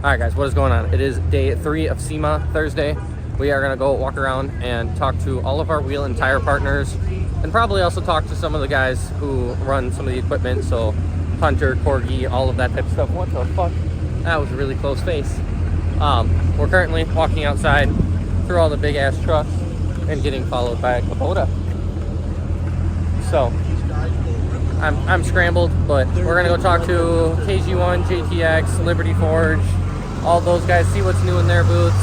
Alright guys, what is going on? It is day 3 of SEMA Thursday. We are going to go walk around and talk to all of our wheel and tire partners, and probably also talk to some of the guys who run some of the equipment, so Hunter, Corgi, all of that type of stuff. What the fuck? That was a really close face. We're currently walking outside through all the big ass trucks and getting followed by a Kubota. So I'm scrambled, but we're gonna go talk to KG1, JTX, Liberty Forge, all those guys, see what's new in their booths,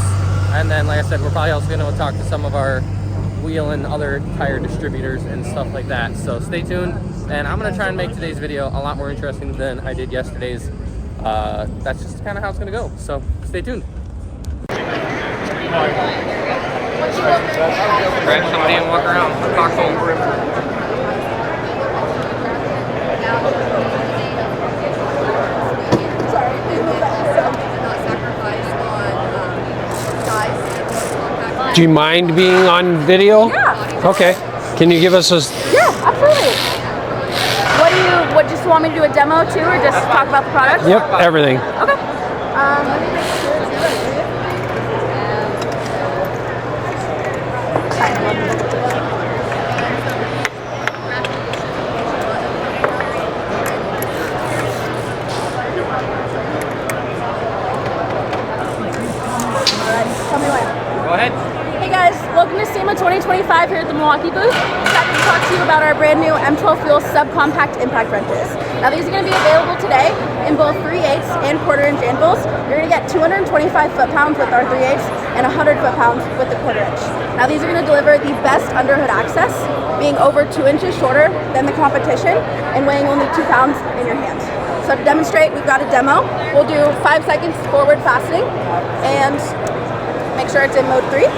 and then like I said, we're probably also gonna go talk to some of our wheel and other tire distributors and stuff like that. So stay tuned, and I'm gonna try and make today's video a lot more interesting than I did yesterday's. That's just kind of how it's gonna go, so stay tuned. Grab somebody and walk around, talk to them. Do you mind being on video? Yeah. Okay. Can you give us a... Yeah, absolutely. What just want me to do a demo too, or just talk about the product? Yep, everything. Okay. Let me make sure it's Tell me when. Go ahead. Hey guys, welcome to SEMA 2025 here at the Milwaukee booth. Excited to talk to you about our brand new M12 Fuel subcompact impact wrenches. Now these are going to be available today in both 3/8 and quarter-inch anvils. You're going to get 225 foot-pounds with our 3/8 and 100 foot-pounds with the quarter-inch. Now these are going to deliver the best underhood access, being over 2 inches shorter than the competition and weighing only 2 pounds in your hand. So to demonstrate, we've got a demo. We'll do 5 seconds forward fastening and make sure it's in mode 3.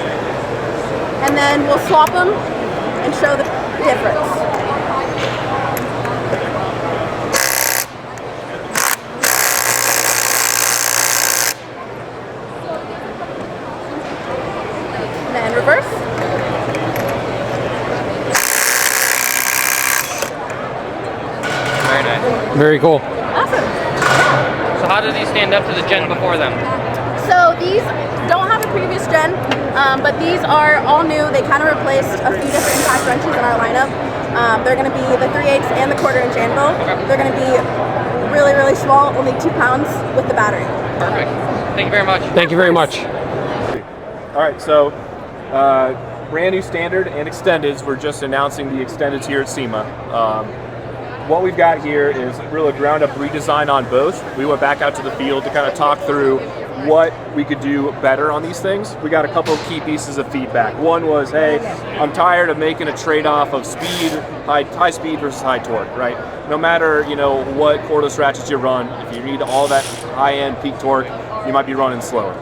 And then we'll swap them and show the difference. And then reverse. Very nice. Very cool. Awesome. So how do these stand up to the gen before them? So these don't have a previous gen, but these are all new. They kind of replaced a few different impact wrenches in our lineup. They're going to be the 3/8 and the quarter-inch anvil. Okay. They're going to be really, really small, only 2 pounds with the battery. Perfect. Thank you very much. Thank you very much. All right, so brand new standard and extendeds. We're just announcing the extendeds here at SEMA. What we've got here is really a ground-up redesign on both. We went back out to the field to kind of talk through what we could do better on these things. We got a couple of key pieces of feedback. One was, hey, I'm tired of making a trade-off of speed, high speed versus high torque, right? No matter, what cordless ratchets you run, if you need all that high-end peak torque, you might be running slower.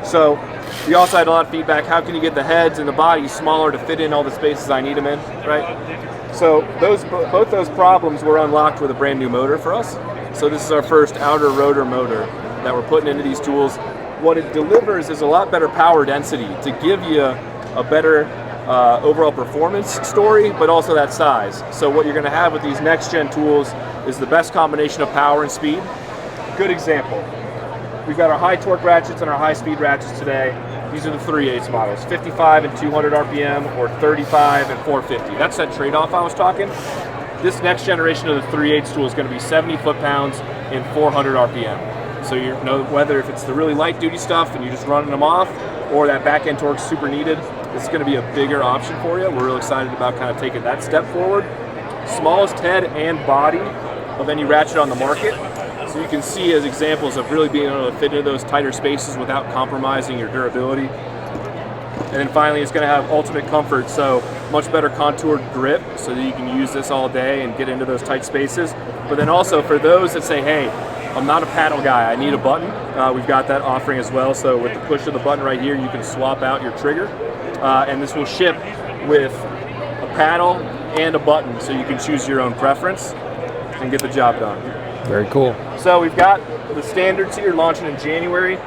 So we also had a lot of feedback. How can you get the heads and the bodies smaller to fit in all the spaces I need them in, right? So both those problems were unlocked with a brand new motor for us. So this is our first outer rotor motor that we're putting into these tools. What it delivers is a lot better power density to give you a better overall performance story, but also that size. So what you're going to have with these next gen tools is the best combination of power and speed. Good example. We've got our high torque ratchets and our high speed ratchets today. These are the 3/8 models, 55 and 200 RPM or 35 and 450. That's that trade-off I was talking. This next generation of the 3/8 tool is going to be 70 foot-pounds and 400 RPM. So you know whether if it's the really light duty stuff and you're just running them off, or that back-end torque super needed, this is going to be a bigger option for you. We're real excited about kind of taking that step forward. Smallest head and body of any ratchet on the market. So you can see as examples of really being able to fit into those tighter spaces without compromising your durability. And then finally, it's going to have ultimate comfort, so much better contoured grip so that you can use this all day and get into those tight spaces. But then also for those that say, hey, I'm not a paddle guy, I need a button, we've got that offering as well. So with the push of the button right here, you can swap out your trigger. And this will ship with a paddle and a button, so you can choose your own preference and get the job done. Very cool. So we've got the standards here launching in January.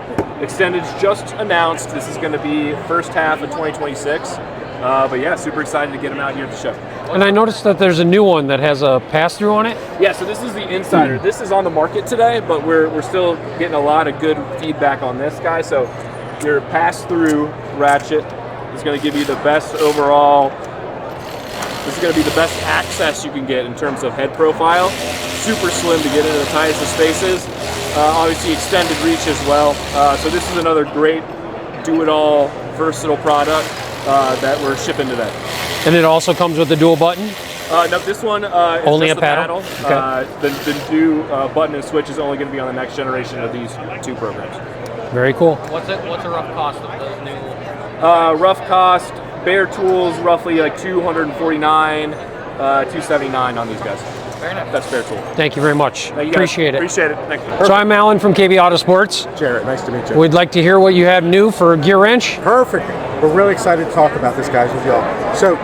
Extended's just announced. This is going to be first half of 2026. But yeah, super excited to get them out here at the show. And I noticed that there's a new one that has a pass-through on it. Yeah, so this is the Insider. This is on the market today, but we're still getting a lot of good feedback on this guy. So your pass-through ratchet is going to give you the best overall. This is going to be the best access you can get in terms of head profile. Super slim to get into the tightest of spaces. Obviously extended reach as well. So this is another great do-it-all versatile product that we're shipping today. And it also comes with the dual button? No, this one is only just a the paddle? Okay. The new button and switch is only going to be on the next generation of these two programs. Very cool. What's a rough cost of those new? Rough cost, bare tools, roughly like $249, $279 on these guys. Very nice. That's bare tool. Thank you very much. Now, you guys Appreciate it. Appreciate it. Thank you. So I'm Alan from KB Autosports. Jarrett, nice to meet you. We'd like to hear what you have new for Gear Wrench. Perfect. We're really excited to talk about this, guys, with y'all. So,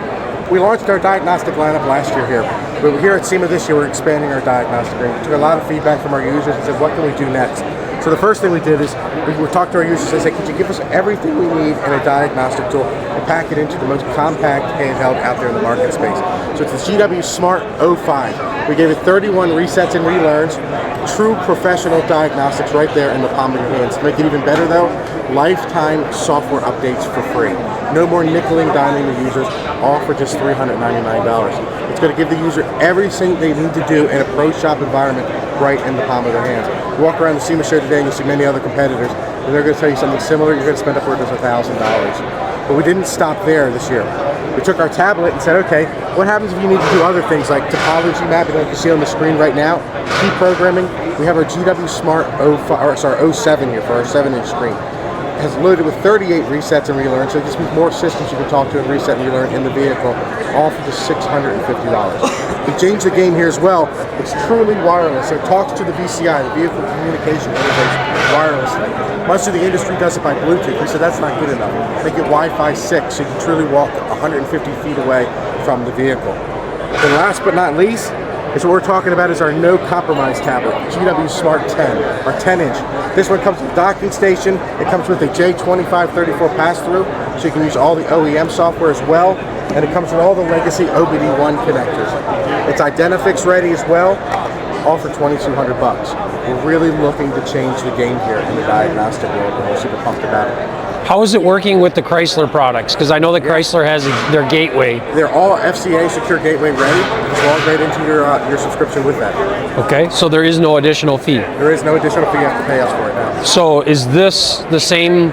we launched our diagnostic lineup last year here. But here at SEMA this year, we're expanding our diagnostic range. We took a lot of feedback from our users and said, what can we do next? So the first thing we did is we talked to our users and said, could you give us everything we need in a diagnostic tool and pack it into the most compact handheld out there in the market space. So it's the GW Smart 05. We gave it 31 resets and relearns, true professional diagnostics right there in the palm of your hands. To make it even better though, lifetime software updates for free. No more nickeling, diming the users, all for just $399. It's going to give the user everything they need to do in a pro shop environment right in the palm of their hands. You walk around the SEMA show today and you'll see many other competitors, and they're going to tell you something similar. You're going to spend upwards of $1,000. But we didn't stop there this year. We took our tablet and said, okay, what happens if you need to do other things like topology mapping, like you see on the screen right now, key programming? We have our GW Smart 07 here for our 7-inch screen. It has loaded with 38 resets and relearns, so it just means more systems you can talk to and reset and relearn in the vehicle, all for just $650. We changed the game here as well. It's truly wireless, so it talks to the VCI, the Vehicle Communication Interface, wirelessly. Much of the industry does it by Bluetooth. We said that's not good enough. Make it Wi-Fi 6, so you can truly walk 150 feet away from the vehicle. And last but not least, is what we're talking about is our no compromise tablet, GW Smart 10, our 10-inch. This one comes with a docking station. It comes with a J2534 pass-through, so you can use all the OEM software as well, and it comes with all the legacy OBD1 connectors. It's Identifix ready as well, all for $2,200. We're really looking to change the game here in the diagnostic world, and we're super pumped about it. How is it working with the Chrysler products? Because I know that Chrysler has their gateway. They're all FCA Secure Gateway ready. It's all right into your subscription with that. Okay, so there is no additional fee. There is no additional fee you have to pay us for it now. So is this the same,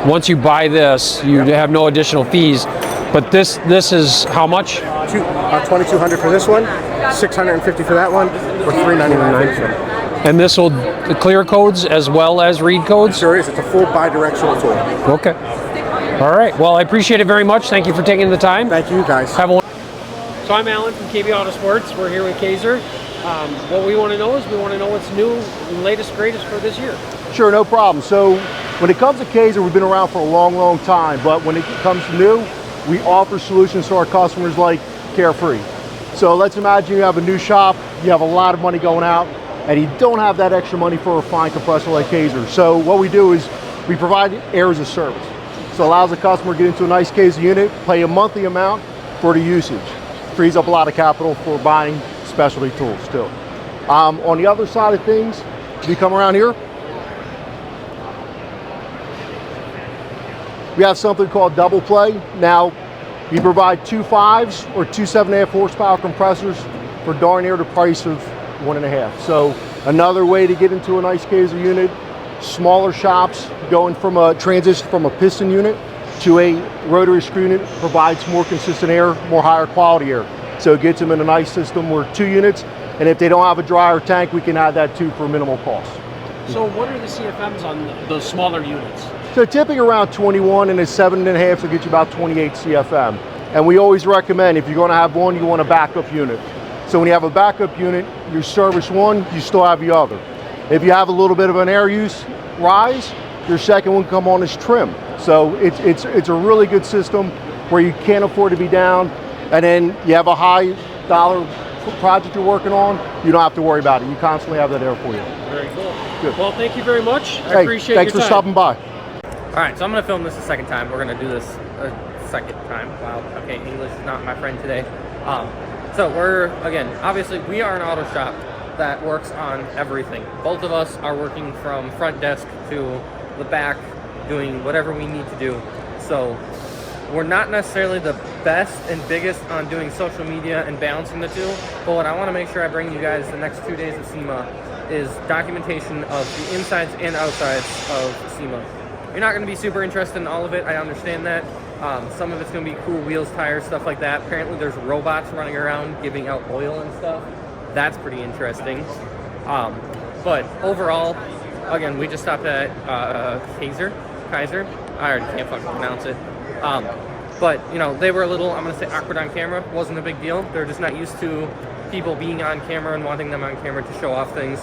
once you buy this, you have no additional fees, but this is how much? $2,200 for this one, $650 for that one, or $399 for this one. And this will clear codes as well as read codes? Sure is. It's a full bi-directional tool. Okay. All right. Well, I appreciate it very much. Thank you for taking the time. Thank you, guys. Have a So I'm Alan from KB Autosports. We're here with Kaiser. What we want to know is we want to know what's new and latest, greatest for this year. Sure, no problem. So when it comes to Kaiser, we've been around for a long, long time. But when it comes to new, we offer solutions to our customers like Carefree. So let's imagine you have a new shop, you have a lot of money going out, and you don't have that extra money for a fine compressor like Kaiser. So what we do is we provide air as a service. So it allows the customer to get into a nice Kaiser unit, pay a monthly amount for the usage. Frees up a lot of capital for buying specialty tools too. On the other side of things, if you come around here, we have something called double play. Now, we provide 2 5s or 2 7.5 horsepower compressors for darn near the price of 1.5. So another way to get into a nice Kaiser unit. Smaller shops going from a transition from a piston unit to a rotary screw unit provides more consistent air, more higher quality air. So it gets them in a nice system where 2 units, and if they don't have a dryer tank, we can add that too for minimal cost. So what are the CFMs on those smaller units? So tipping around 21 and a 7.5 will get you about 28 CFM. And we always recommend if you're going to have one, you want a backup unit. So when you have a backup unit, you service one, you still have the other. If you have a little bit of an air use rise, your second one come on as trim. So it's a really good system where you can't afford to be down, and then you have a high dollar project you're working on, you don't have to worry about it. You constantly have that air for you. Very cool. Good. Well, thank you very much. I Hey, appreciate thanks your for time. stopping by. All right, so I'm gonna film this a second time. We're gonna do this a second time. Wow. Okay, English is not my friend today. So we're, again, obviously we are an auto shop that works on everything. Both of us are working from front desk to the back, doing whatever we need to do. So we're not necessarily the best and biggest on doing social media and balancing the two, but what I want to make sure I bring you guys the next 2 days at SEMA is documentation of the insides and outsides of SEMA. You're not going to be super interested in all of it, I understand that. Some of it's going to be cool wheels, tires, stuff like that. Apparently there's robots running around giving out oil and stuff. That's pretty interesting. But overall, again, we just stopped at Kaiser. I already can't fucking pronounce it. But, you know, they were a little, I'm going to say awkward on camera. Wasn't a big deal. They're just not used to people being on camera and wanting them on camera to show off things.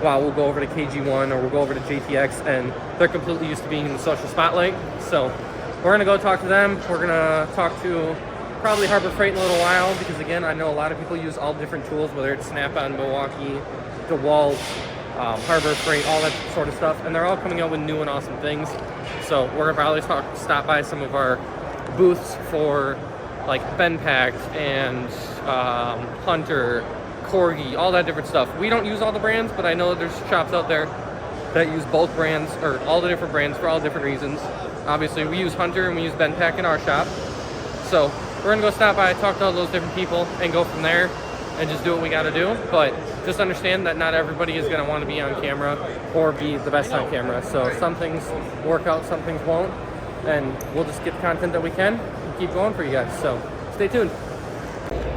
While we'll go over to KG1 or we'll go over to JTX, and they're completely used to being in the social spotlight. So we're going to go talk to them. We're going to talk to probably Harbor Freight in a little while, because again, I know a lot of people use all different tools, whether it's Snap-on, Milwaukee, DeWalt, Harbor Freight, all that sort of stuff, and they're all coming out with new and awesome things. So we're gonna probably stop by some of our booths for like Benpact and Hunter, Corgi, all that different stuff. We don't use all the brands, but I know that there's shops out there that use both brands, or all the different brands for all different reasons. Obviously, we use Hunter and we use Benpact in our shop. So we're gonna go stop by, talk to all those different people, and go from there and just do what we gotta do. But just understand that not everybody is gonna wanna be on camera or be the best on camera. So some things work out, some things won't. And we'll just get the content that we can and keep going for you guys. So stay tuned.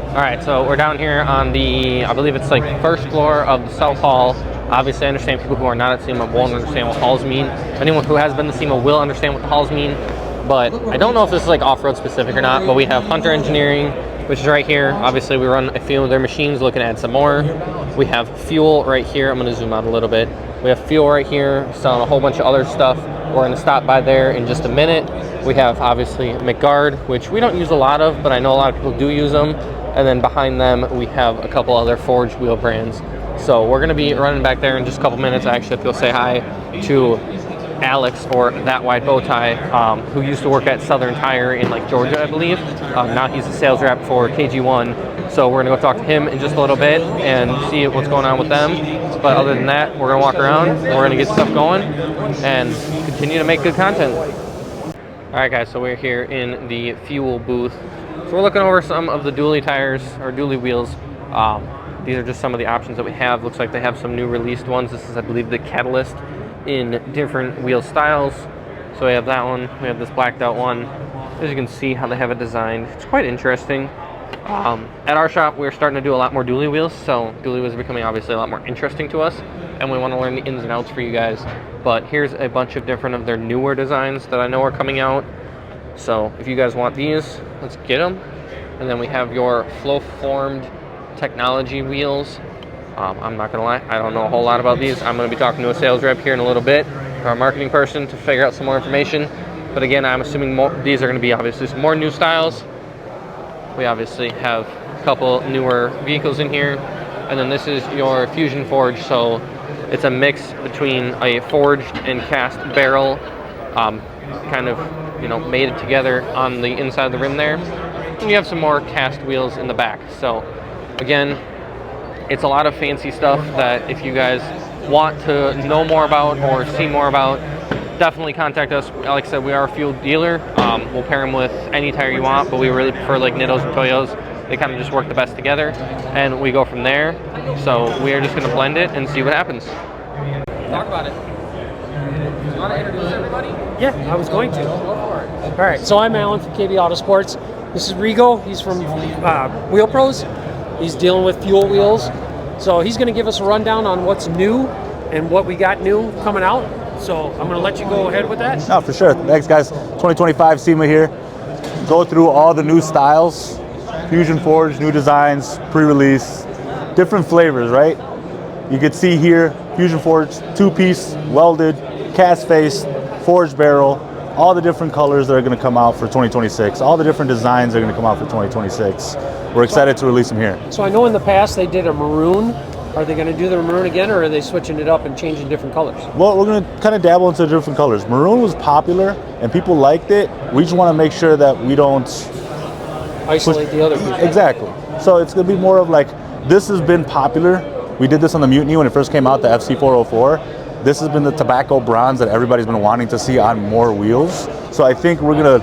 All right, so we're down here on the, I believe it's like first floor of the South Hall. Obviously, I understand people who are not at SEMA won't understand what halls mean. Anyone who has been to SEMA will understand what the halls mean. But I don't know if this is like off-road specific or not, but we have Hunter Engineering, which is right here. Obviously, we run a few of their machines, looking to add some more. We have Fuel right here. I'm gonna zoom out a little bit. We have Fuel right here, selling a whole bunch of other stuff. We're gonna stop by there in just a minute. We have obviously McGuard, which we don't use a lot of, but I know a lot of people do use them. And then behind them, we have a couple other forged wheel brands. So we're gonna be running back there in just a couple minutes. I actually have to go say hi to Alex, or That White Bow Tie, who used to work at Southern Tire in like Georgia, I believe. Now he's a sales rep for KG1. So we're gonna go talk to him in just a little bit and see what's going on with them. But other than that, we're gonna walk around, we're gonna get stuff going, and continue to make good content. All right, guys, so we're here in the Fuel booth. So we're looking over some of the dually tires, or dually wheels. These are just some of the options that we have. Looks like they have some new released ones. This is, I believe, the Catalyst in different wheel styles. So we have that one, we have this blacked out one. As you can see how they have it designed, it's quite interesting. At our shop, we're starting to do a lot more dually wheels, so dually wheels are becoming obviously a lot more interesting to us, and we want to learn the ins and outs for you guys. But here's a bunch of different of their newer designs that I know are coming out. So if you guys want these, let's get them. And then we have your flow formed technology wheels. I'm not gonna lie, I don't know a whole lot about these. I'm gonna be talking to a sales rep here in a little bit, or a marketing person, to figure out some more information. But again, I'm assuming these are gonna be obviously some more new styles. We obviously have a couple newer vehicles in here. And then this is your Fusion Forge. So it's a mix between a forged and cast barrel, kind of, you know, mated together on the inside of the rim there. And you have some more cast wheels in the back. So again, it's a lot of fancy stuff that if you guys want to know more about or see more about, definitely contact us. Like I said, we are a Fuel dealer. We'll pair them with any tire you want, but we really prefer like Nittos and Toyos. They kind of just work the best together, and we go from there. So we are just going to blend it and see what happens. Talk about it. Do you want to introduce everybody? Yeah, I was going to. Go for it. All right, so I'm Alan from KB Autosports. This is Rigo. He's from Wheel Pros. He's dealing with Fuel wheels. So he's going to give us a rundown on what's new and what we got new coming out. So I'm going to let you go ahead with that. No, for sure. Thanks, guys. 2025 SEMA here. Go through all the new styles, Fusion Forge, new designs, pre-release, different flavors, right? You can see here, Fusion Forge, two-piece, welded, cast face, forged barrel, all the different colors that are going to come out for 2026, all the different designs that are going to come out for 2026. We're excited to release them here. So I know in the past they did a maroon. Are they going to do the maroon again, or are they switching it up and changing different colors? Well, we're going to kind of dabble into different colors. Maroon was popular and people liked it. We just want to make sure that we don't isolate the other people. Exactly. So it's gonna be more of like, this has been popular. We did this on the Mutiny when it first came out, the FC404. This has been the tobacco bronze that everybody's been wanting to see on more wheels. So I think we're gonna,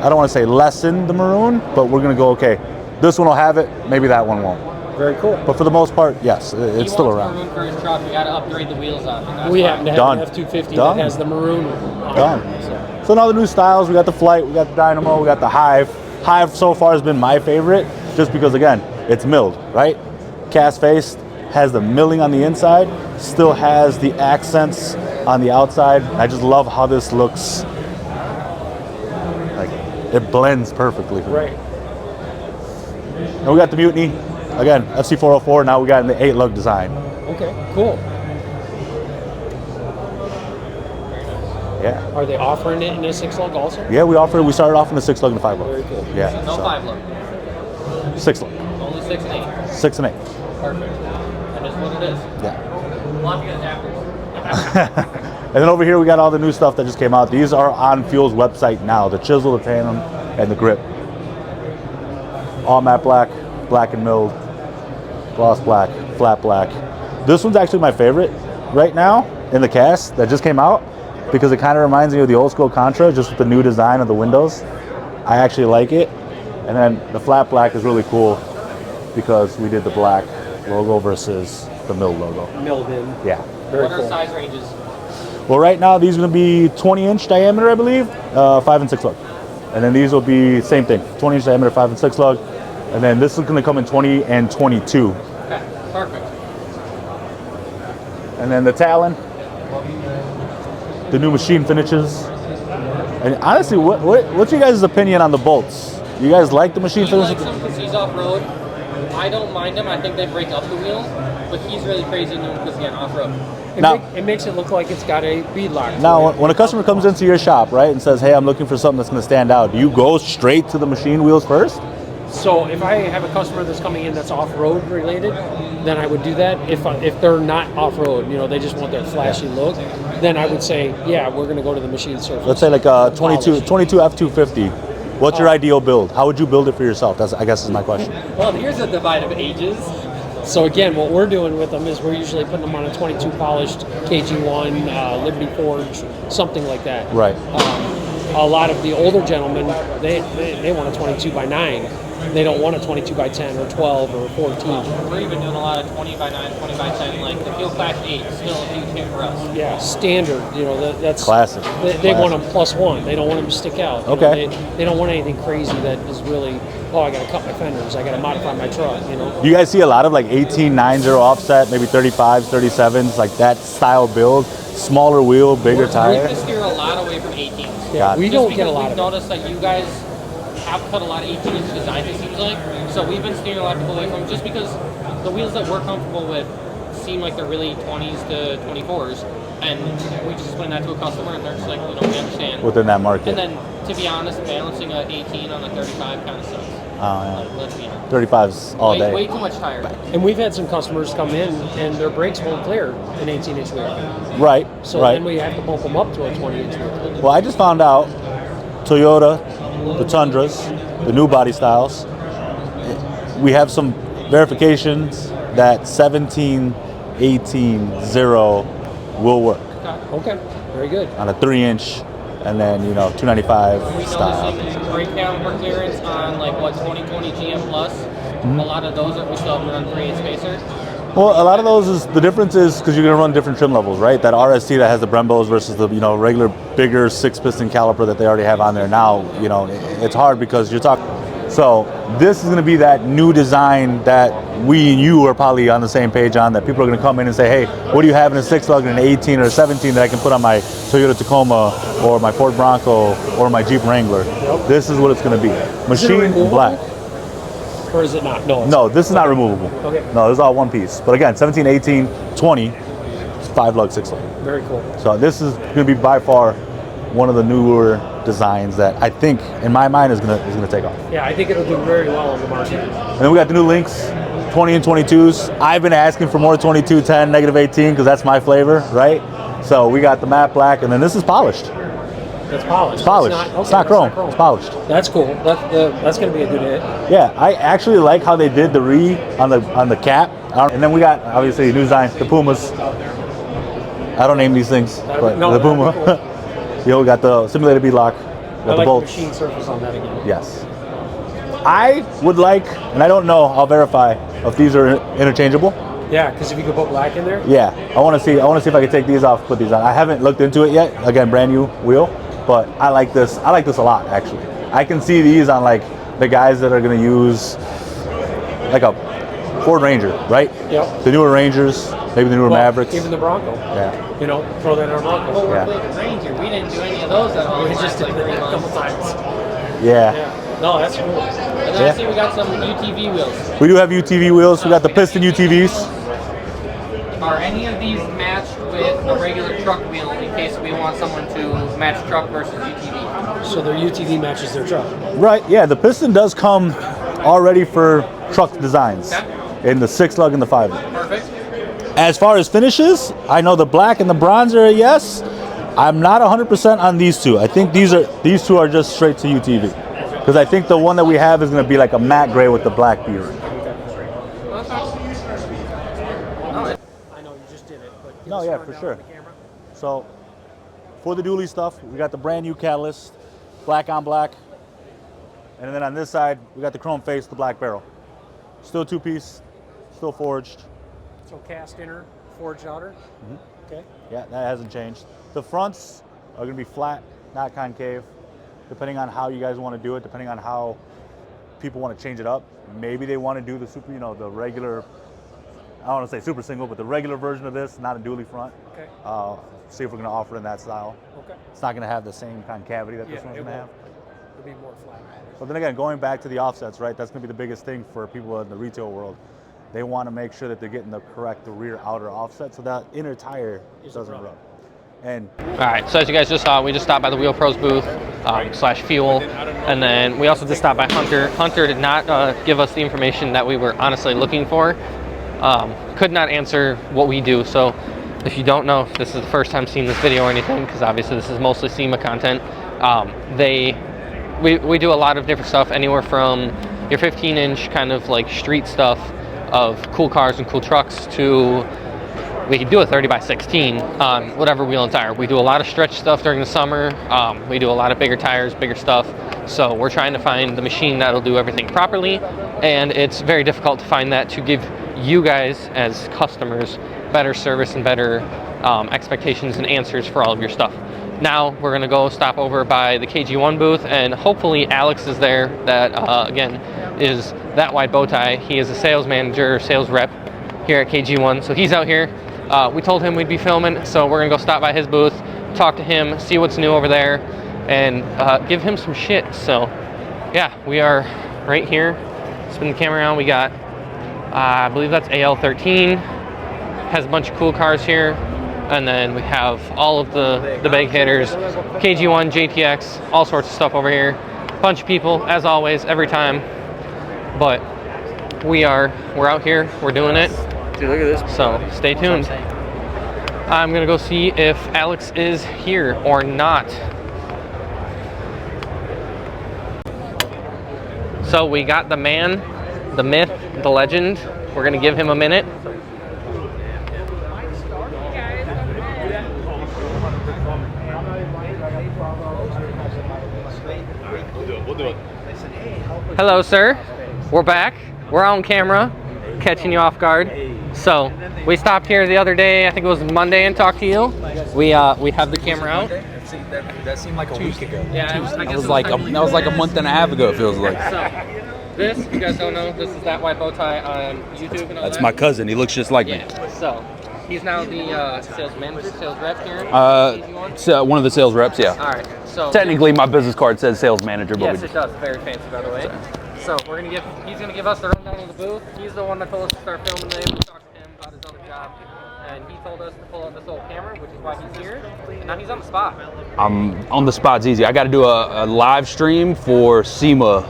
I don't wanna say lessen the maroon, but we're gonna go, okay, this one will have it, maybe that one won't. Very cool. But for the most part, yes, it's still around. Maroon for his truck. We got to upgrade the wheels on it. We happen to have Done. an F-250 Done. that has the maroon on Done. it. So now the new styles, we got the Flight, we got the Dynamo, we got the Hive. Hive so far has been my favorite, just because again, it's milled, right? Cast faced, has the milling on the inside, still has the accents on the outside. I just love how this looks. Like, it blends perfectly. Right. And we got the Mutiny, again, FC404, now we got in the 8-lug design. Okay, cool. Yeah. Are they offering it in a 6-lug also? Yeah, we started off in the 6-lug and the 5-lug. Very cool. Yeah. No so, 5 look. 6-lug. Only 6 and 8. 6 and 8. Perfect. That is what it is. Yeah. We'll have to get it afterwards. And then over here we got all the new stuff that just came out. These are on Fuel's website now. The chisel, the tandem, and the grip. All matte black, black and milled, gloss black, flat black. This one's actually my favorite right now in the cast that just came out because it kind of reminds me of the old school Contra, just with the new design of the windows. I actually like it. And then the flat black is really cool because we did the black logo versus the milled logo. Milled in. Yeah. Very What cool. are size ranges? Well, right now these are going to be 20-inch diameter, I believe, 5 and 6 lug. And then these will be same thing, 20-inch diameter, 5 and 6 lug. And then this is going to come in 20 and 22. Okay, perfect. And then the Talon, the new machine finishes. And honestly, what's your guys' opinion on the bolts? You guys like the machine He finishes? likes them because he's off-road. I don't mind them. I think they break up the wheel. But he's really crazy into them because, again, off-road. It makes it look like it's got a bead lock. Now, when a customer comes into your shop, right, and says, hey, I'm looking for something that's going to stand out, do you go straight to the machine wheels first? So if I have a customer that's coming in that's off-road related, then I would do that. If they're not off-road, they just want that flashy look, then I would say, yeah, we're going to go to the machine surface. Let's say like a 22 F250. What's your ideal build? How would you build it for yourself? That's, I guess, is my question. Well, here's a divide of ages. So again, what we're doing with them is we're usually putting them on a 22 polished KG1, Liberty Forge, something like that. Right. A lot of the older gentlemen, they want a 22 by 9. They don't want a 22 by 10 or 12 or 14. We're even doing a lot of 20 by 9, 20 by 10. Like the Fuel Class 8 is still a huge hit for us. Yeah, standard. That's Classic. They want them +1. They don't want them to stick out. Okay. They don't want anything crazy that is really, I got to cut my fenders. I got to modify my truck. Do you guys see a lot of like 1890 offset, maybe 35s, 37s, like that style build? Smaller wheel, bigger tire? We steer a lot away from 18s. Yeah, we don't get a lot we've of noticed that you guys have cut a lot of 18-inch designs, it seems like. So we've been steering a lot of people away from just because the wheels that we're comfortable with seem like they're really 20s to 24s. And we just explain that to a customer and they're just like, we understand. Within that market. And then, to be honest, balancing a 18 on a 35 kind of sucks. Oh, yeah. Like, let's be honest. 35s all day. Way too much tire. And we've had some customers come in and their brakes won't clear an 18-inch wheel. Right. So right. then we have to bump them up to a 20-inch wheel. Well, I just found out Toyota, the Tundras, the new body styles, we have some verifications that 17, 18, 0 will work Okay, very good. on a 3-inch and then, 295 We style. noticing brake caliper clearance on 2020 GM Plus. A lot of those we still have to run 3/8 spacer. Well, a lot of those is the difference is because you're going to run different trim levels, right? That RST that has the Brembos versus the regular bigger 6-piston caliper that they already have on there now. It's hard because you're talking. So this is going to be that new design that we and you are probably on the same page on. That people are going to come in and say, hey, what do you have in a 6-lug and an 18 or a 17 that I can put on my Toyota Tacoma or my Ford Bronco or my Jeep Wrangler? Yep. This is what it's going to be. Machine black. Or is it not? No, this is not removable. Okay. No, this is all one piece. But again, 17, 18, 20, it's 5-lug, 6-lug. Very cool. So this is going to be by far one of the newer designs that I think, in my mind, is going to take off. Yeah, I think it'll do very well on the market. And then we got the new Lynx, 20 and 22s. I've been asking for more 22, 10, negative 18 because that's my flavor, right? So we got the matte black, and then this is polished. It's polished. It's polished. It's not chrome. It's polished. That's cool. That's going to be a good hit. Yeah, I actually like how they did the on the cap. And then we got obviously new design, the Pumas. I don't name these things, but No, the Puma. cool. Yo, got the simulated beadlock. Got I the like bolts. the machine surface on that again. Yes. I would like, and I don't know, I'll verify if these are interchangeable. Yeah, because if you could put black in there. Yeah, I want to see if I can take these off, put these on. I haven't looked into it yet. Again, brand new wheel, but I like this. I like this a lot, actually. I can see these on like the guys that are going to use like a Ford Ranger, right? Yep. The newer Rangers, maybe the newer Mavericks. Even the Bronco. Yeah. You know, throw that in our Bronco. Well, Yeah. we're the Ranger. We didn't do any of those at all. We just did like it 3 a couple months. times. Yeah. Yeah. No, that's cool. And then I see we got some UTV wheels. We do have UTV wheels. We got the piston UTVs. Are any of these matched with a regular truck wheel in case we want someone to match truck versus UTV? So their UTV matches their truck. Right, yeah, the piston does come already for truck designs in the 6-lug and the 5-lug. Perfect. As far as finishes, I know the black and the bronze are a yes. I'm not 100% on these two. I think these two are just straight to UTV. Because I think the one that we have is going to be like a matte gray with the black beard. I know you just did it, but No, yeah, for sure. So, for the dually stuff, we got the brand new catalyst, black on black. And then on this side, we got the chrome face, the black barrel. Still 2-piece, still forged. So cast inner, forged outer. Okay. Yeah, that hasn't changed. The fronts are going to be flat, not concave, depending on how you guys want to do it, depending on how people want to change it up. Maybe they want to do the super, the regular, I don't want to say super single, but the regular version of this, not a dually front. Okay. See if we're going to offer in that style. Okay. It's not going to have the same concavity that this one's it going to have. It'll be more flat. But then again, going back to the offsets, right? That's going to be the biggest thing for people in the retail world. They want to make sure that they're getting the rear outer offset so that inner tire doesn't rub. And All right, so as you guys just saw, we just stopped by the Wheel Pros booth / fuel, and then we also just stopped by Hunter. Hunter did not give us the information that we were honestly looking for. Could not answer what we do. So if you don't know, if this is the first time seeing this video or anything, because obviously this is mostly SEMA content, we do a lot of different stuff, anywhere from your 15-inch kind of like street stuff of cool cars and cool trucks to we can do a 30x16 on whatever wheel and tire. We do a lot of stretch stuff during the summer. We do a lot of bigger tires, bigger stuff. So we're trying to find the machine that'll do everything properly, and it's very difficult to find that to give you guys as customers better service and better expectations and answers for all of your stuff. Now we're gonna go stop over by the KG1 booth, and hopefully Alex is there. That again is that white bow tie. He is a sales manager, sales rep here at KG1, so he's out here. We told him we'd be filming, so we're gonna go stop by his booth, talk to him, see what's new over there, and give him some shit. So yeah, we are right here. Spin the camera around. We got I believe that's AL13. Has a bunch of cool cars here. And then we have all of the big hitters, KG1, JTX, all sorts of stuff over here. Bunch of people, as always, every time. But we're out here, we're doing it. Dude, look at this. So stay tuned. I'm gonna go see if Alex is here or not. So we got the man, the myth, the legend. We're gonna give him a minute. Hello, sir. We're back. We're on camera, catching you off guard. So we stopped here the other day. I think it was Monday, and talked to you. We have the camera out. That seemed like a week ago. Yeah, That was like a month and a half ago. It feels like. So this, you guys don't know, this is that white bow tie on YouTube and all That's that. my cousin. He looks just like me. So he's now the sales manager, sales rep here. So one of the sales reps. Yeah. All right. So Technically, my business card says sales manager, but yes, it does. Very fancy, by the way. So he's gonna give us the rundown of the booth. He's the one that told us to start filming today. We talked to him about his other job, and he told us to pull out this old camera, which is why he's here. And now he's on the spot. I'm on the spot's easy. I got to do a live stream for SEMA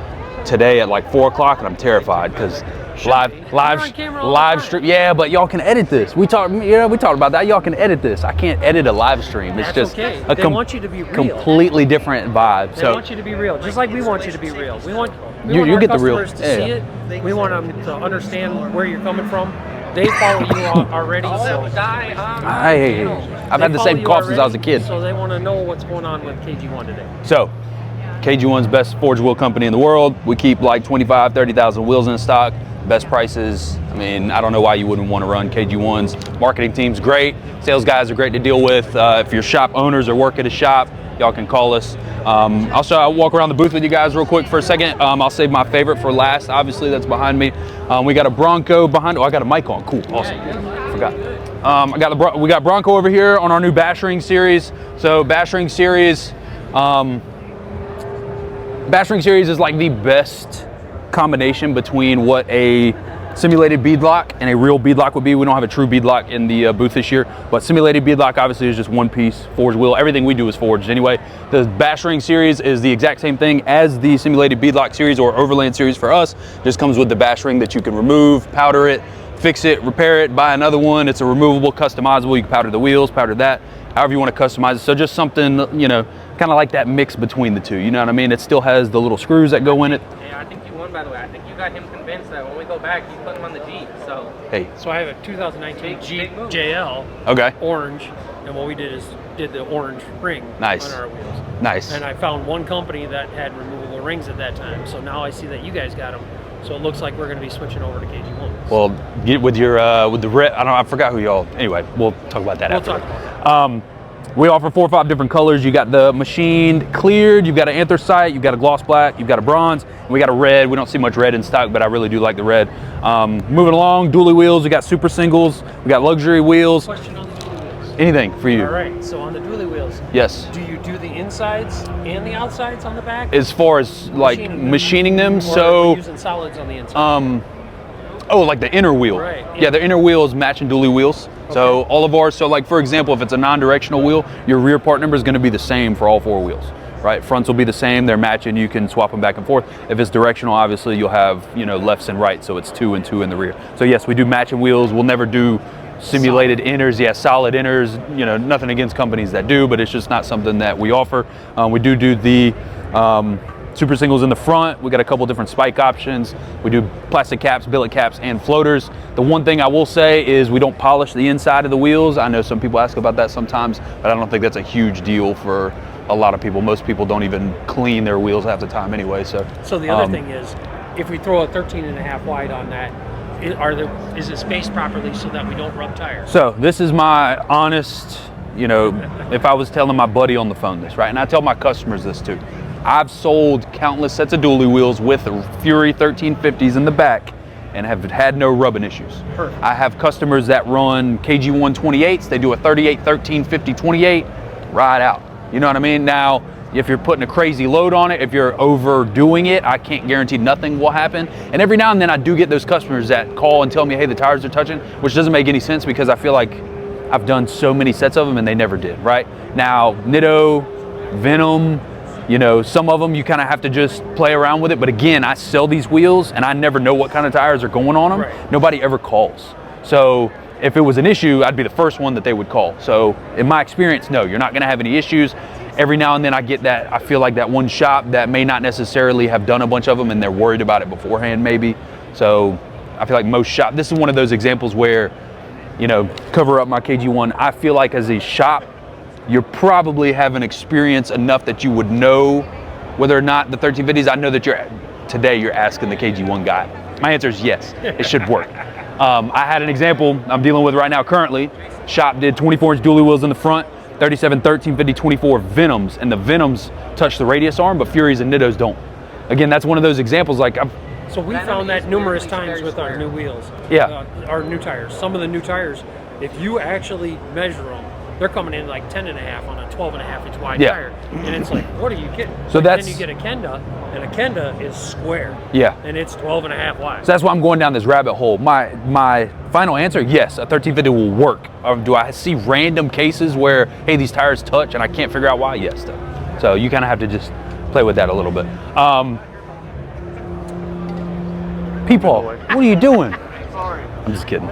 today at like 4 o'clock, and I'm terrified because live You're on camera all the time. stream. Yeah, but y'all can edit this. We talked about that. Y'all can edit this. I can't edit a live stream. It's That's just okay. a They want you to be real. completely different vibe. They So want you to be real, just like we want you to be real. We want You our get the real- customers to yeah. see it. We want them to understand where you're coming from. They follow you already, so I've had the same cough since I was a kid. So they want to know what's going on with KG1 today. So, KG1's best forged wheel company in the world. We keep like 25, 30,000 wheels in stock. Best prices. I mean, I don't know why you wouldn't want to run KG1's. Marketing team's great. Sales guys are great to deal with. If your shop owners or work at a shop, y'all can call us. I'll walk around the booth with you guys real quick for a second. I'll save my favorite for last. Obviously, that's behind me. We got a Bronco behind. Oh, I got a mic on. Cool, awesome. Forgot. We got Bronco over here on our new Bash Ring series. So Bash Ring series is like the best combination between what a simulated beadlock and a real beadlock would be. We don't have a true beadlock in the booth this year, but simulated beadlock obviously is just one piece forged wheel. Everything we do is forged anyway. The Bash Ring series is the exact same thing as the simulated beadlock series or overland series for us. Just comes with the Bash Ring that you can remove, powder it, fix it, repair it, buy another one. It's a removable, customizable. You can powder the wheels, powder that, however you want to customize it. So just something, you know, kind of like that mix between the two. You know what I mean? It still has the little screws that go in it. Yeah, I think you won, by the way. I think you got him convinced that when we go back, you put him on the Jeep. So Hey. So I have a 2019 Jeep JL Okay. orange, and what we did is did the orange ring Nice. on our wheels. Nice. And I found one company that had removable rings at that time, so now I see that you guys got them. So it looks like we're going to be switching over to KG1. Well, get with your with the red. I forgot who y'all. Anyway, we'll talk about that after. We'll talk about it. We offer 4 or 5 different colors. You got the machined cleared, you've got an anthracite, you've got a gloss black, you've got a bronze, and we got a red. We don't see much red in stock, but I really do like the red. Moving along, dually wheels. We got super singles. We got luxury wheels. Question on the dually wheels. Anything for you? All right, so on the dually wheels, Yes. do you do the insides and the outsides on the back? As far as like machining them, Or so are we using solids on the inside? oh, like the inner wheel. Right, Yeah, yeah. the inner wheel is matching dually wheels. So all of ours, so like for example, if it's a non-directional wheel, your rear part number is going to be the same for all 4 wheels, right? Fronts will be the same, they're matching, you can swap them back and forth. If it's directional, obviously you'll have, you know, lefts and rights, so it's 2 and 2 in the rear. So yes, we do matching wheels. We'll never do simulated inners, yeah, solid inners, you know, nothing against companies that do, but it's just not something that we offer. We do the super singles in the front. We got a couple different spike options. We do plastic caps, billet caps, and floaters. The one thing I will say is we don't polish the inside of the wheels. I know some people ask about that sometimes, but I don't think that's a huge deal for a lot of people. Most people don't even clean their wheels half the time anyway. So So the other thing is, if we throw a 13.5 wide on that, is it spaced properly so that we don't rub tires? So this is my honest, you know, if I was telling my buddy on the phone this, right? And I tell my customers this too. I've sold countless sets of dually wheels with the Fury 1350s in the back and have had no rubbing issues. Perfect. I have customers that run KG1 28s. They do a 38, 13, 50, 28, ride out. You know what I mean? Now, if you're putting a crazy load on it, if you're overdoing it, I can't guarantee nothing will happen. And every now and then I do get those customers that call and tell me, hey, the tires are touching, which doesn't make any sense because I feel like I've done so many sets of them and they never did, right? Now, Nitto, Venom, you know, some of them you kind of have to just play around with it. But again, I sell these wheels and I never know what kind of tires are going on them. Right. Nobody ever calls. So if it was an issue, I'd be the first one that they would call. So in my experience, no, you're not going to have any issues. Every now and then I get that, I feel like that one shop that may not necessarily have done a bunch of them and they're worried about it beforehand maybe. So I feel like most shop, this is one of those examples where, you know, cover up my KG1. I feel like as a shop, you probably haven't experienced enough that you would know whether or not the 1350s, I know that today you're asking the KG1 guy. My answer is yes, it should work. I had an example I'm dealing with right now currently. Shop did 24-inch dually wheels in the front, 37, 13, 50, 24 Venoms, and the Venoms touch the radius arm, but Furies and Nittos don't. Again, that's one of those examples like So we found that numerous times with our new wheels. Yeah. Our new tires. Some of the new tires, if you actually measure them, they're coming in like 10.5 on a 12.5 inch wide Yeah. tire. And it's like, what are you kidding? So Then that's- you get a Kenda, and a Kenda is square. Yeah. And it's 12.5 wide. So that's why I'm going down this rabbit hole. My final answer, yes, a 1350 will work. Do I see random cases where, hey, these tires touch and I can't figure out why? Yes, though. So you kind of have to just play with that a little bit. Peepaw, what are you doing? I'm just kidding.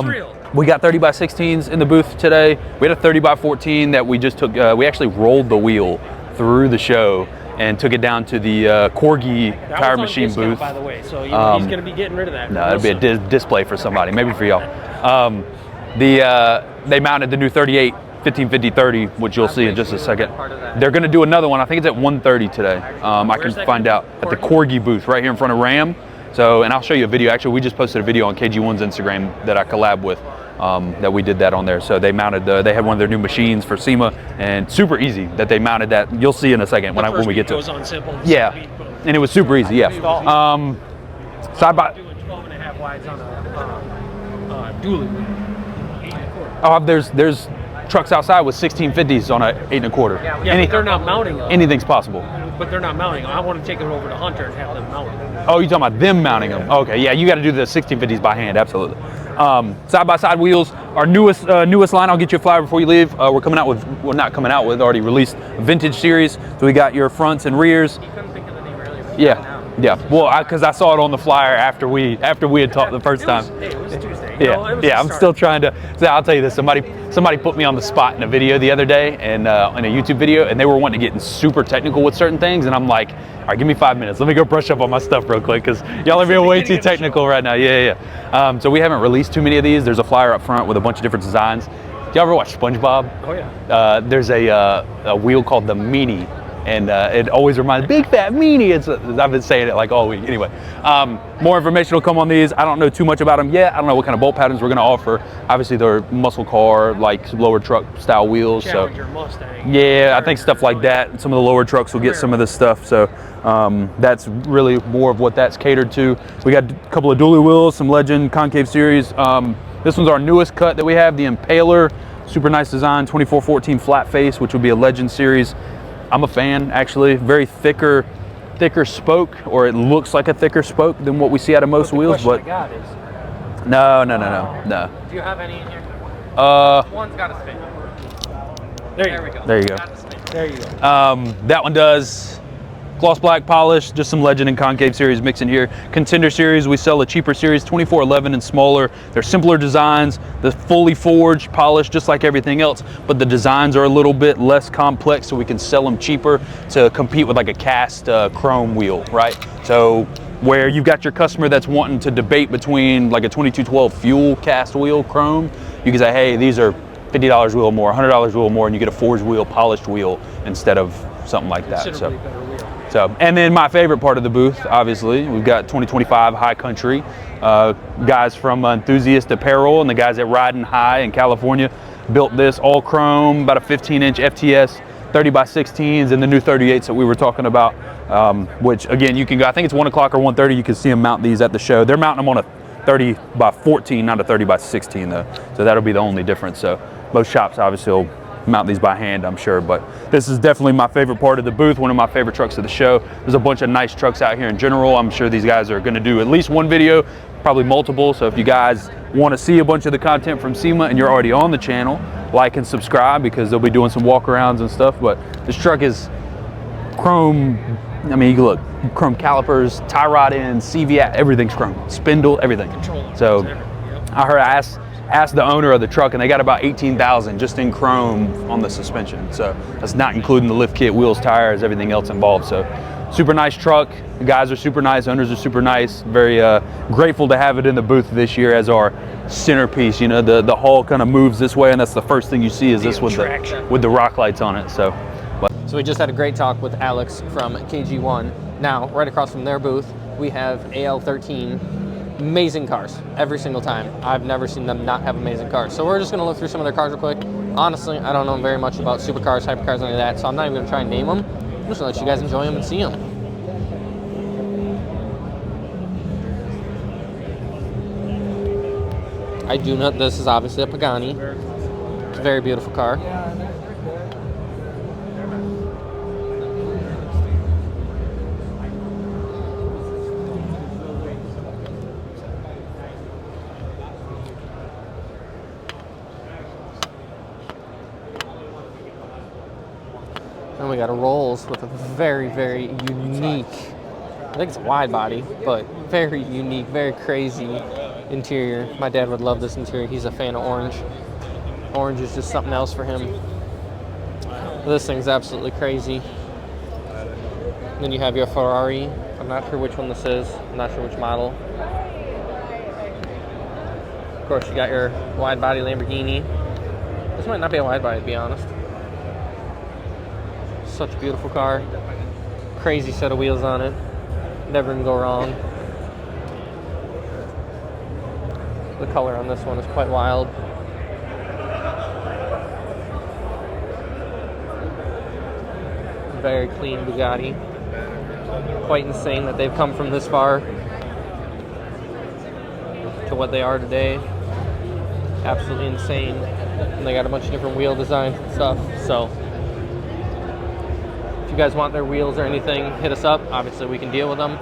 real. We got 30 by 16s in the booth today. We had a 30 by 14 that we just took, we actually rolled the wheel through the show and took it down to the Corgi tire machine booth. By the way, so you know, he's going to be getting rid of that. No, it'd be a display for somebody, maybe for y'all. They mounted the new 38 1550-30, which you'll see in just a second. They're going to do another one. I think it's at 1:30 today. I can find out at the Corgi booth right here in front of Ram. So, and I'll show you a video. Actually, we just posted a video on KG1's Instagram that I collab with. That we did that on there. So they mounted they had one of their new machines for SEMA, and super easy that they mounted that. You'll see in a second when we get to it. Yeah, and it was super easy. Yeah. Side by. Doing 12.5 wides on a dually. Oh, there's trucks outside with 1650s on a 8 1/4. Yeah, but they're not mounting them. Anything's possible. But they're not mounting them. I want to take it over to Hunter and have them mount them. Oh, you're talking about them mounting them? Okay, yeah, you got to do the 1650s by hand, absolutely. Side-by-side wheels, our newest line. I'll get you a flyer before you leave. We're coming out with, well, not coming out with, already released a vintage series. So we got your fronts and rears. You couldn't think of the name earlier. Yeah. Well, because I saw it on the flyer after we had talked the first time. It was Tuesday. Yeah, I'm still trying to. So I'll tell you this. Somebody put me on the spot in a video the other day, and in a YouTube video, and they were wanting to get super technical with certain things, and I'm like, all right, give me 5 minutes. Let me go brush up on my stuff real quick, because y'all are being way too technical right now. Yeah. So we haven't released too many of these. There's a flyer up front with a bunch of different designs. Do y'all ever watch SpongeBob? Oh yeah. There's a wheel called the Meanie. And it always reminds Big Fat Meanie. I've been saying it like all week. Anyway, more information will come on these. I don't know too much about them yet. I don't know what kind of bolt patterns we're going to offer. Obviously, they're muscle car, like lower truck style wheels. Challenger, Mustang. Yeah, I think stuff like that. Some of the lower trucks will get some of this stuff. So that's really more of what that's catered to. We got a couple of dually wheels, some Legend Concave Series. This one's our newest cut that we have, the Impaler. Super nice design, 2414 flat face, which would be a Legend Series. I'm a fan, actually. Very thicker spoke, or it looks like a thicker spoke than what we see out of most wheels. But I got is, no. do you have any in here? One's got a spin. There we go. There you go. There you go. That one does gloss black polish, just some Legend and Concave Series mixed in here. Contender Series, we sell a cheaper series, 2411 and smaller. They're simpler designs, the fully forged, polished, just like everything else, but the designs are a little bit less complex, so we can sell them cheaper to compete with like a cast chrome wheel, right? So where you've got your customer that's wanting to debate between like a 2212 fuel cast wheel chrome, you can say, hey, these are $50 wheel more, $100 wheel more, and you get a forged wheel, polished wheel instead of something like that. Considerably better wheel. So, and then my favorite part of the booth, obviously, we've got 2025 High Country, guys from Enthusiast Apparel and the guys at Riding High in California built this all chrome, about a 15-inch FTS, 30 by 16s, and the new 38s that we were talking about, which again, you can go, I think it's 1 o'clock or 1:30, you can see them mount these at the show. They're mounting them on a 30 by 14, not a 30 by 16 though. So that'll be the only difference. So most shops obviously will mount these by hand, I'm sure, but this is definitely my favorite part of the booth, one of my favorite trucks of the show. There's a bunch of nice trucks out here in general. I'm sure these guys are going to do at least one video, probably multiple, so if you guys want to see a bunch of the content from SEMA and you're already on the channel, like and subscribe, because they'll be doing some walkarounds and stuff. But this truck is chrome, I mean, you can look, chrome calipers, tie rod ends, CV, everything's chrome, spindle, everything. So I asked the owner of the truck, and they got about 18,000 just in chrome on the suspension. So that's not including the lift kit, wheels, tires, everything else involved. So super nice truck. The guys are super nice, owners are super nice. Very grateful to have it in the booth this year as our centerpiece. You know, the hull kind of moves this way, and that's the first thing you see is this with the rock lights on it. So we just had a great talk with Alex from KG1. Now, right across from their booth, we have AL13. Amazing cars every single time. I've never seen them not have amazing cars. So we're just gonna look through some of their cars real quick. Honestly, I don't know very much about supercars, hypercars, any of that, so I'm not even gonna try and name them. I'm just gonna let you guys enjoy them and see them. I do know this is obviously a Pagani. It's a very beautiful car. And we got a Rolls with a very, very unique I think it's a wide body, but very unique, very crazy interior. My dad would love this interior. He's a fan of orange. Orange is just something else for him. This thing's absolutely crazy. Then you have your Ferrari. I'm not sure which one this is. I'm not sure which model. Of course, you got your wide body Lamborghini. This might not be a wide body, to be honest. Such a beautiful car. Crazy set of wheels on it. Never can go wrong. The color on this one is quite wild. Very clean Bugatti. Quite insane that they've come from this far to what they are today. Absolutely insane. And they got a bunch of different wheel designs and stuff. So if you guys want their wheels or anything, hit us up. Obviously we can deal with them.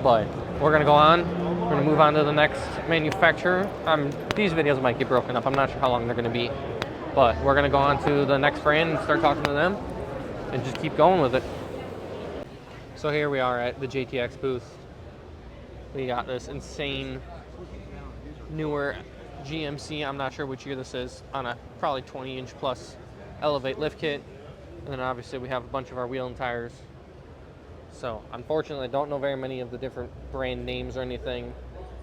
But we're gonna go on. We're gonna move on to the next manufacturer. These videos might get broken up. I'm not sure how long they're gonna be. But we're gonna go on to the next brand and start talking to them and just keep going with it. So here we are at the JTX booth. We got this insane newer GMC, I'm not sure which year this is, on a probably 20-inch plus Elevate lift kit. And then obviously we have a bunch of our wheel and tires. So unfortunately I don't know very many of the different brand names or anything,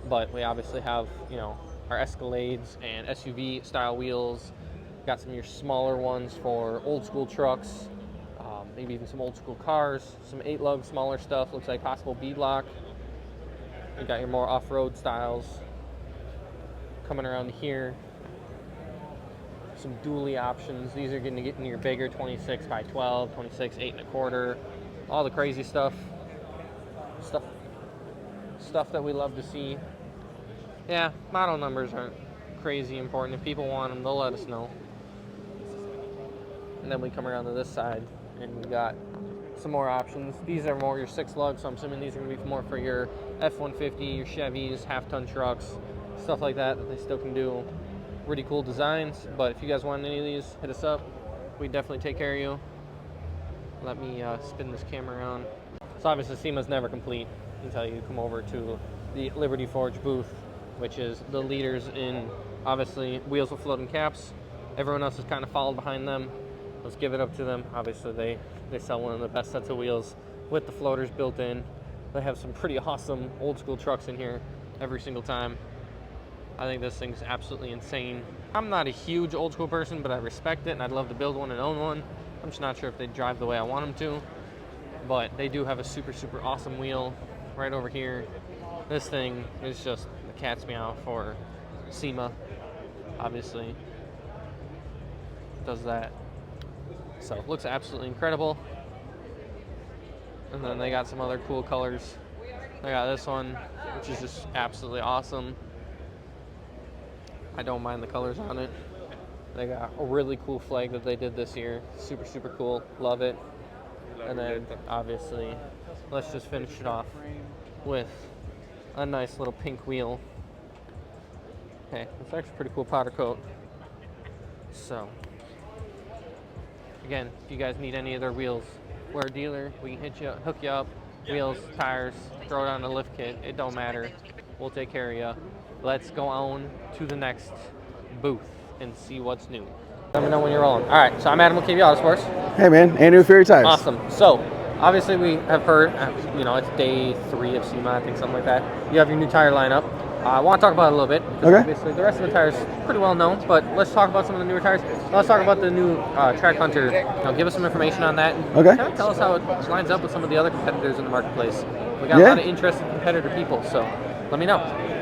but we obviously have, you know, our Escalades and SUV style wheels. Got some of your smaller ones for old school trucks. Maybe even some old school cars, some 8-lug smaller stuff, looks like possible beadlock. You got your more off-road styles coming around here. Some dually options. These are going to get into your bigger 26 by 12, 26, 8 1/4, all the crazy stuff that we love to see. Yeah, model numbers aren't crazy important. If people want them, they'll let us know. And then we come around to this side and we got some more options. These are more your 6-lug, so I'm assuming these are going to be more for your F-150, your Chevys, half-ton trucks, stuff like that they still can do. Really cool designs, but if you guys want any of these, hit us up. We definitely take care of you. Let me spin this camera around. So obviously SEMA's never complete until you come over to the Liberty Forge booth, which is the leaders in, obviously, wheels with floating caps. Everyone else has kind of followed behind them. Let's give it up to them. Obviously, they sell one of the best sets of wheels with the floaters built in. They have some pretty awesome old school trucks in here every single time. I think this thing's absolutely insane. I'm not a huge old school person, but I respect it, and I'd love to build one and own one. I'm just not sure if they drive the way I want them to, but they do have a super, super awesome wheel right over here. This thing is just the cat's meow for SEMA, obviously. Does that. So it looks absolutely incredible. And then they got some other cool colors. They got this one, which is just absolutely awesome. I don't mind the colors on it. They got a really cool flag that they did this year. Super, super cool. Love it. And then obviously, let's just finish it off with a nice little pink wheel. Hey, it's actually a pretty cool powder coat. So again, if you guys need any of their wheels, we're a dealer. We can hook you up. Wheels, tires, throw it on a lift kit. It don't matter. We'll take care of you. Let's go on to the next booth and see what's new. Let me know when you're rolling. All right, so I'm Adam with KB Autosports. Hey man, Andrew with Fury Tires. Awesome. So obviously we have heard, you know, it's day 3 of SEMA, I think, something like that. You have your new tire lineup. I want to talk about it a little bit. Okay. Obviously, the rest of the tires pretty well known, but let's talk about some of the newer tires. Let's talk about the new Track Hunter. You know, give us some information on that. Okay. Kind of tell us how it lines up with some of the other competitors in the marketplace. We got a lot of interested competitor people, so let me know.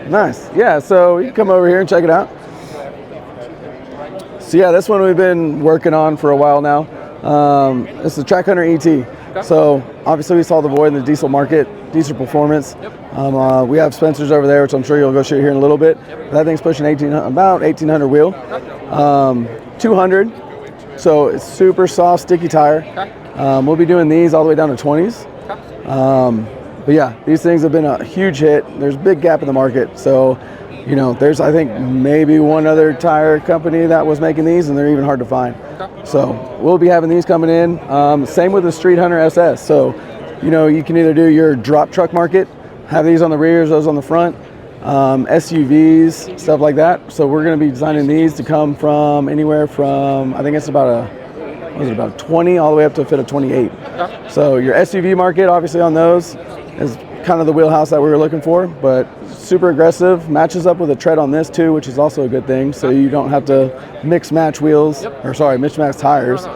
Nice. Yeah, so you can come over here and check it out. So yeah, this one we've been working on for a while now. This is the Track Hunter ET. Okay. So obviously we saw the void in the diesel market, diesel performance. Yep. We have Spencer's over there, which I'm sure you'll go shoot here in a little bit. Yep. That thing's pushing about 1800 wheel, 200. So it's super soft, sticky tire. Okay. We'll be doing these all the way down to 20s. Okay. But yeah, these things have been a huge hit. There's a big gap in the market. So, you know, there's, I think, maybe one other tire company that was making these, and they're even hard to find. Okay. So we'll be having these coming in. Same with the Street Hunter SS. So you know, you can either do your drop truck market, have these on the rears, those on the front, SUVs, stuff like that. So we're going to be designing these to come from anywhere from, I think it's about about 20 all the way up to a fit of 28. So your SUV market, obviously on those, is kind of the wheelhouse that we were looking for, but super aggressive, matches up with a tread on this too, which is also a good thing. So you don't have to mix match wheels, or sorry, mix match tires.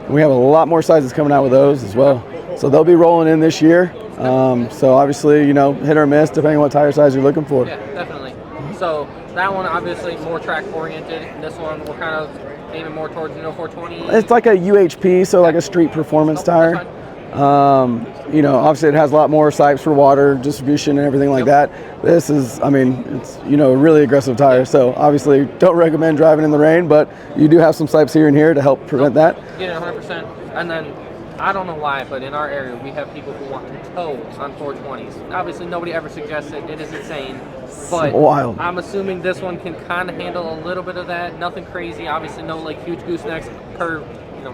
We have a lot more sizes coming out with those as well. So they'll be rolling in this year. So obviously, you know, hit or miss depending on what tire size you're looking for. Yeah, definitely. So that one obviously more track oriented. This one we're kind of aiming more towards 420. It's like a UHP, so like a street performance tire. You know, obviously it has a lot more sipes for water distribution and everything like that. This is, I mean, it's, you know, a really aggressive tire. So obviously don't recommend driving in the rain, but you do have some sipes here and here to help prevent that. Yeah, 100%. And then I don't know why, but in our area we have people who want to tow on 420s. Obviously nobody ever suggests it. It is insane. But wild. I'm assuming this one can kind of handle a little bit of that. Nothing crazy. Obviously no like huge goosenecks per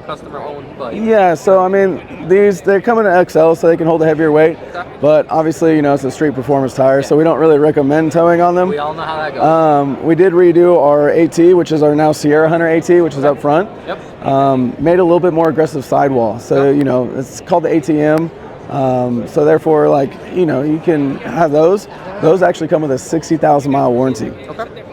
customer owned, but yeah. So I mean, they're coming to XL, so they can hold a heavier weight. But obviously, you know, it's a street performance tire, so we don't really recommend towing on them. We all know how that goes. We did redo our AT, which is our now Sierra Hunter AT, which is up front. Made a little bit more aggressive sidewall, so you know, it's called the ATM. So therefore, like, you know, you can have those. Those actually come with a 60,000 mile warranty.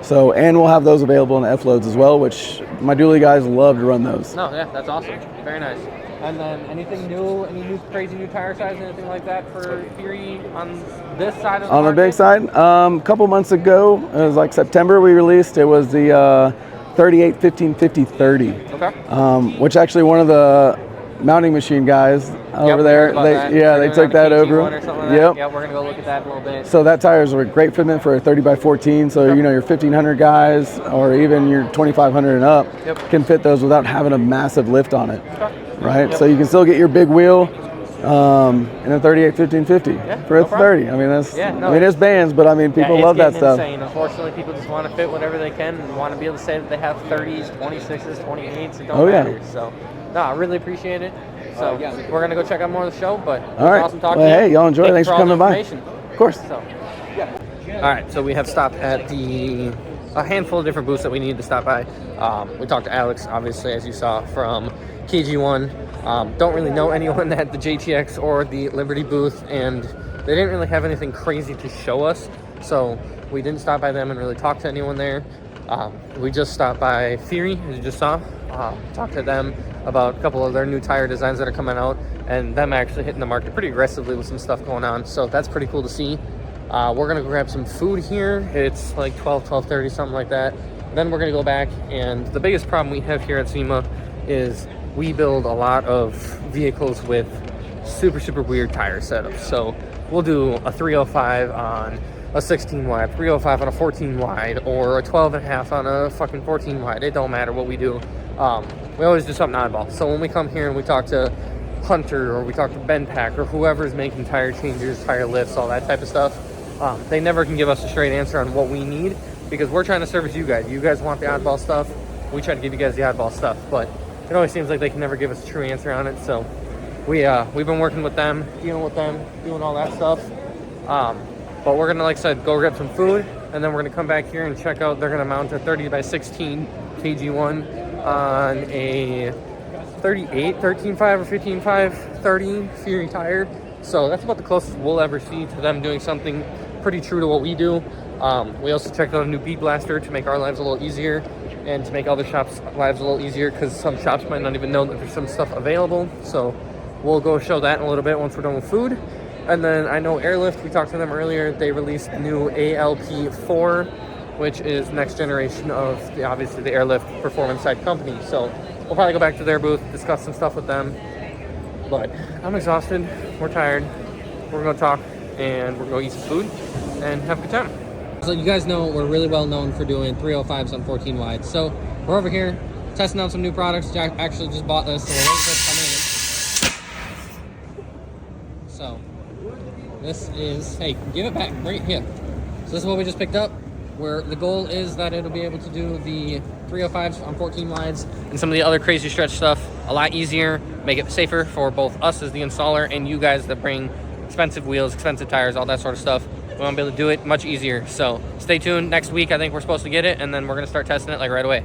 So, and we'll have those available in F-loads as well, which my dually guys love to run those. No, yeah, that's awesome. Very nice. And then anything new, any new crazy new tire size, anything like that for Fury on this side of the market? The big side, a couple months ago, it was like September we released, it was the 38 15 50 30. Which actually one of the mounting machine guys over there, they took that over. Yeah, we're gonna go look at that in a little bit. So that tire is a great fitment for a 30x14. So you know your 1500 guys or even your 2500 and up can fit those without having a massive lift on it, right? So you can still get your big wheel in a 38 15 50 for a 30. I mean that's I mean it's bands, but I mean people love that stuff. Insane. Unfortunately, people just want to fit whatever they can and want to be able to say that they have 30s, 26s, 28s. It don't matter. So. No, I really appreciate it. So we're gonna go check out more of the show. But it was awesome talking to you. Hey, y'all enjoy. Thanks for coming by. Of course. So, all right, so we have stopped at a handful of different booths that we needed to stop by. We talked to Alex, obviously, as you saw from KG1. Don't really know anyone at the JTX or the Liberty booth, and they didn't really have anything crazy to show us. So we didn't stop by them and really talk to anyone there. We just stopped by Fury, as you just saw. Talked to them about a couple of their new tire designs that are coming out, and them actually hitting the market pretty aggressively with some stuff going on. So that's pretty cool to see. We're gonna go grab some food here. It's like 12:30, something like that. Then we're gonna go back, and the biggest problem we have here at SEMA is we build a lot of vehicles with super weird tire setups. So we'll do a 305 on a 16 wide, 305 on a 14 wide, or a 12.5 on a fucking 14 wide. It don't matter what we do. We always do something oddball. So when we come here and we talk to Hunter or we talk to Benpack or whoever's making tire changers, tire lifts, all that type of stuff, they never can give us a straight answer on what we need because we're trying to service you guys. You guys want the oddball stuff. We try to give you guys the oddball stuff, but it always seems like they can never give us a true answer on it. So we've been working with them, dealing with them, doing all that stuff. But we're gonna, like I said, go get some food, and then we're gonna come back here and check out. They're gonna mount a 30x16 KG1 on a 38, 13.5 or 15.5, 30 Fury tire. So that's about the closest we'll ever see to them doing something pretty true to what we do. We also checked out a new bead blaster to make our lives a little easier and to make other shops' lives a little easier because some shops might not even know that there's some stuff available. So we'll go show that in a little bit once we're done with food. And then I know Airlift, we talked to them earlier, they released the new ALP4, which is next generation of obviously the Airlift performance side company. So we'll probably go back to their booth, discuss some stuff with them. But I'm exhausted, we're tired, we're gonna talk, and we're gonna eat some food and have a good time. So you guys know we're really well known for doing 305s on 14 wide. So we're over here testing out some new products. Jack actually just bought this, so we're waiting for it to come in. So this is, hey, give it back right here. So this is what we just picked up. where the goal is that it'll be able to do the 305s on 14 wides and some of the other crazy stretch stuff a lot easier, make it safer for both us as the installer and you guys that bring expensive wheels, expensive tires, all that sort of stuff. We want to be able to do it much easier. So stay tuned. Next week, I think we're supposed to get it, and then we're going to start testing it like right away.